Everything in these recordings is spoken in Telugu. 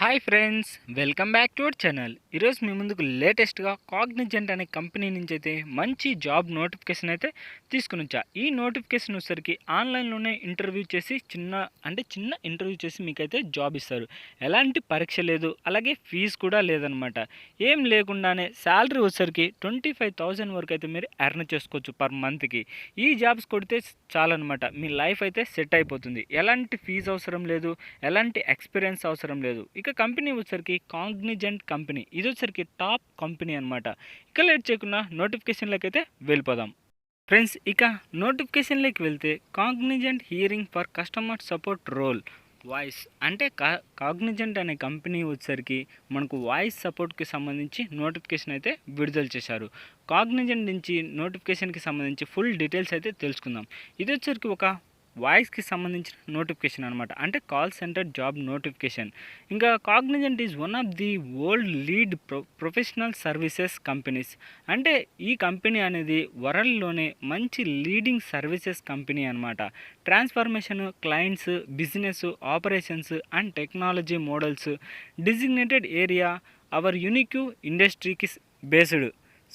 Hi friends, welcome back to our channel. ఈరోజు మీ ముందుకు లేటెస్ట్గా కాగ్నిజెంట్ అనే కంపెనీ నుంచి అయితే మంచి జాబ్ నోటిఫికేషన్ అయితే తీసుకుని వచ్చా. ఈ నోటిఫికేషన్ వచ్చేసరికి ఆన్లైన్లోనే ఇంటర్వ్యూ చేసి చిన్న ఇంటర్వ్యూ చేసి మీకైతే జాబ్ ఇస్తారు. ఎలాంటి పరీక్ష లేదు, అలాగే ఫీజు కూడా లేదనమాట. ఏం లేకుండానే శాలరీ వచ్చేసరికి 25,000 వరకు అయితే మీరు ఎర్న్ చేసుకోవచ్చు పర్ మంత్కి. ఈ జాబ్స్ కొడితే చాలన్నమాట, మీ లైఫ్ అయితే సెట్ అయిపోతుంది. ఎలాంటి ఫీజు అవసరం లేదు, ఎలాంటి ఎక్స్పీరియన్స్ అవసరం లేదు. ఇక కంపెనీ వచ్చేసరికి కాగ్నిజెంట్ కంపెనీ, ఇది వచ్చేసరికి టాప్ కంపెనీ అనమాట. ఇక లేట్ చేయకుండా నోటిఫికేషన్లోకి అయితే వెళ్ళిపోదాం ఫ్రెండ్స్. ఇక నోటిఫికేషన్లోకి వెళ్తే Cognizant hiring for customer support role voice అంటే కాగ్నిజెంట్ అనే కంపెనీ వచ్చేసరికి మనకు వాయిస్ సపోర్ట్కి సంబంధించి నోటిఫికేషన్ అయితే విడుదల చేశారు. కాగ్నిజెంట్ నుంచి నోటిఫికేషన్కి సంబంధించి ఫుల్ డీటెయిల్స్ అయితే తెలుసుకుందాం. ఇది వచ్చేసరికి ఒక వాయిస్కి సంబంధించిన నోటిఫికేషన్ అనమాట, అంటే కాల్ సెంటర్ జాబ్ నోటిఫికేషన్. ఇంకా Cognizant is one of the world lead professional services companies. అంటే ఈ కంపెనీ అనేది వరల్డ్లోనే మంచి లీడింగ్ సర్వీసెస్ కంపెనీ అనమాట. Transformation, clients, business operations and technology models, designated area, our unique ఇండస్ట్రీకి బేస్డ్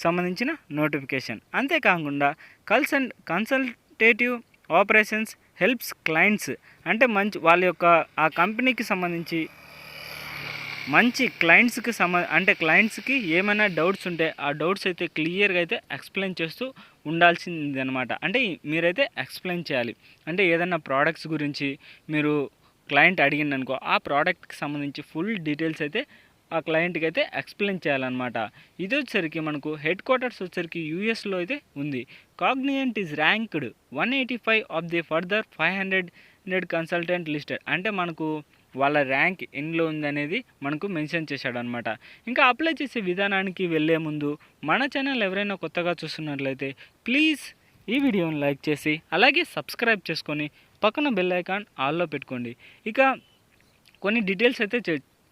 సంబంధించిన నోటిఫికేషన్. అంతేకాకుండా కన్సల్టేటివ్ ఆపరేషన్స్ హెల్ప్స్ క్లయింట్స్, అంటే మంచి వాళ్ళ యొక్క ఆ కంపెనీకి సంబంధించి మంచి క్లయింట్స్కి ఏమైనా డౌట్స్ ఉంటే ఆ డౌట్స్ అయితే క్లియర్గా అయితే ఎక్స్ప్లెయిన్ చేస్తూ ఉండాల్సింది అనమాట. అంటే మీరైతే ఎక్స్ప్లెయిన్ చేయాలి. అంటే ఏదైనా ప్రోడక్ట్స్ గురించి మీరు క్లయింట్ అడిగిందనుకో, ఆ ప్రోడక్ట్కి సంబంధించి ఫుల్ డీటెయిల్స్ అయితే ఆ క్లయింట్కి అయితే ఎక్స్ప్లెయిన్ చేయాలన్నమాట. ఇది వచ్చేసరికి మనకు హెడ్ క్వార్టర్స్ వచ్చేసరికి యూఎస్లో అయితే ఉంది. Cognizant is ranked 185 of the further 500 consultant listed. అంటే మనకు వాళ్ళ ర్యాంక్ ఎన్నిలో ఉందనేది మనకు మెన్షన్ చేశాడనమాట. ఇంకా అప్లై చేసే విధానానికి వెళ్ళే ముందు మన ఛానల్ ఎవరైనా కొత్తగా చూస్తున్నట్లయితే ప్లీజ్ ఈ వీడియోని లైక్ చేసి అలాగే సబ్స్క్రైబ్ చేసుకొని పక్కన బెల్ ఐకాన్ ఆల్లో పెట్టుకోండి. ఇక కొన్ని డీటెయిల్స్ అయితే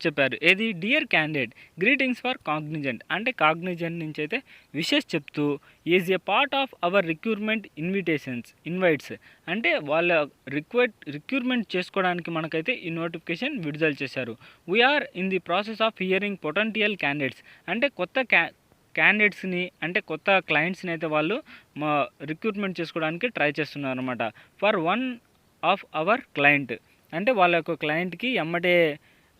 చెప్పారు. ఏది dear candidate, greetings for Cognizant, అంటే కాగ్నిజెంట్ నుంచి అయితే విషెస్ చెప్తూ is a part of our recruitment invites, అంటే వాళ్ళ రిక్రూట్మెంట్ చేసుకోవడానికి మనకైతే ఈ నోటిఫికేషన్ విడుదల చేశారు. We're in the process of hiring potential candidates, అంటే కొత్త క్యాండిడేట్స్ని అంటే కొత్త క్లయింట్స్ని అయితే వాళ్ళు రిక్రూట్మెంట్ చేసుకోవడానికి ట్రై చేస్తున్నారు అనమాట. For one of our client, అంటే వాళ్ళ యొక్క క్లయింట్కి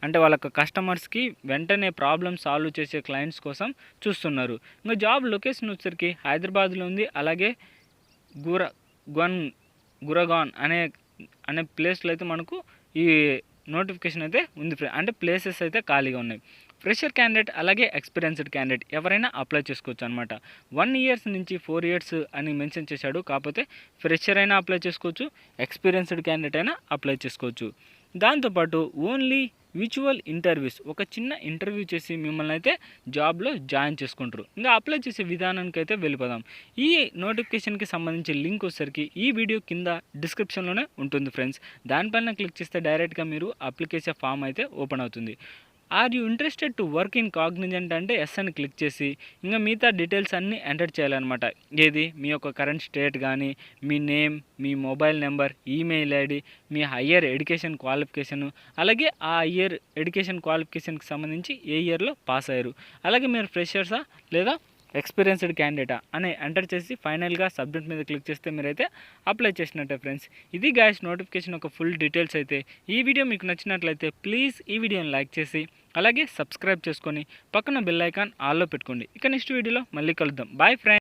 అంటే వాళ్ళ కస్టమర్స్కి వెంటనే ప్రాబ్లమ్ సాల్వ్ చేసే క్లయింట్స్ కోసం చూస్తున్నారు. ఇంకా జాబ్ లొకేషన్ వచ్చేసరికి హైదరాబాద్లో ఉంది. అలాగే గురగాన్ అనే ప్లేస్లో అయితే మనకు ఈ నోటిఫికేషన్ అయితే ఉంది. అంటే ప్లేసెస్ అయితే ఖాళీగా ఉన్నాయి. ఫ్రెషర్ క్యాండిడేట్ అలాగే ఎక్స్పీరియన్స్డ్ క్యాండిడేట్ ఎవరైనా అప్లై చేసుకోవచ్చు అనమాట. 1 ఇయర్ నుంచి 4 ఇయర్స్ అని మెన్షన్ చేశాడు. కాకపోతే ఫ్రెషర్ అయినా అప్లై చేసుకోవచ్చు, ఎక్స్పీరియన్స్డ్ క్యాండిడేట్ అయినా అప్లై చేసుకోవచ్చు. దాంతోపాటు ఓన్లీ విజువల్ ఇంటర్వ్యూస్, ఒక చిన్న ఇంటర్వ్యూ చేసి మిమ్మల్ని అయితే జాబ్లో జాయిన్ చేసుకుంటారు. ఇంకా అప్లై చేసే విధానానికి అయితే వెళ్ళిపోదాం. ఈ నోటిఫికేషన్కి సంబంధించి లింక్ వచ్చేసరికి ఈ వీడియో కింద డిస్క్రిప్షన్లోనే ఉంటుంది ఫ్రెండ్స్. దానిపైన క్లిక్ చేస్తే డైరెక్ట్గా మీరు అప్లికేషన్ ఫామ్ అయితే ఓపెన్ అవుతుంది. Are you interested to work in Cognizant అంటే ఎస్ అని క్లిక్ చేసి ఇంకా మిగతా డీటెయిల్స్ అన్నీ ఎంటర్ చేయాలన్నమాట. ఏది మీ యొక్క కరెంట్ స్టేట్ కానీ, మీ నేమ్, మీ మొబైల్ నెంబర్, ఈమెయిల్ ఐడి, మీ హయ్యర్ ఎడ్యుకేషన్ క్వాలిఫికేషను, అలాగే ఆ హయ్యర్ ఎడ్యుకేషన్ క్వాలిఫికేషన్కి సంబంధించి ఏ ఇయర్లో పాస్ అయ్యారు, అలాగే మీరు ఫ్రెషర్సా లేదా ఎక్స్పీరియన్స్డ్ క్యాండిడేటా అని ఎంటర్ చేసి ఫైనల్గా సబ్మిట్ మీద క్లిక్ చేస్తే మీరైతే అప్లై చేసినట్టే ఫ్రెండ్స్. ఇది గాయస్ నోటిఫికేషన్ ఒక ఫుల్ డీటెయిల్స్ అయితే. ఈ వీడియో మీకు నచ్చినట్లయితే ప్లీజ్ ఈ వీడియోని లైక్ చేసి అలాగే సబ్స్క్రైబ్ చేసుకొని పక్కన బెల్ ఐకాన్ ఆల్లో పెట్టుకోండి. ఇక నెక్స్ట్ వీడియోలో మళ్ళీ కలుద్దాం. Bye friends.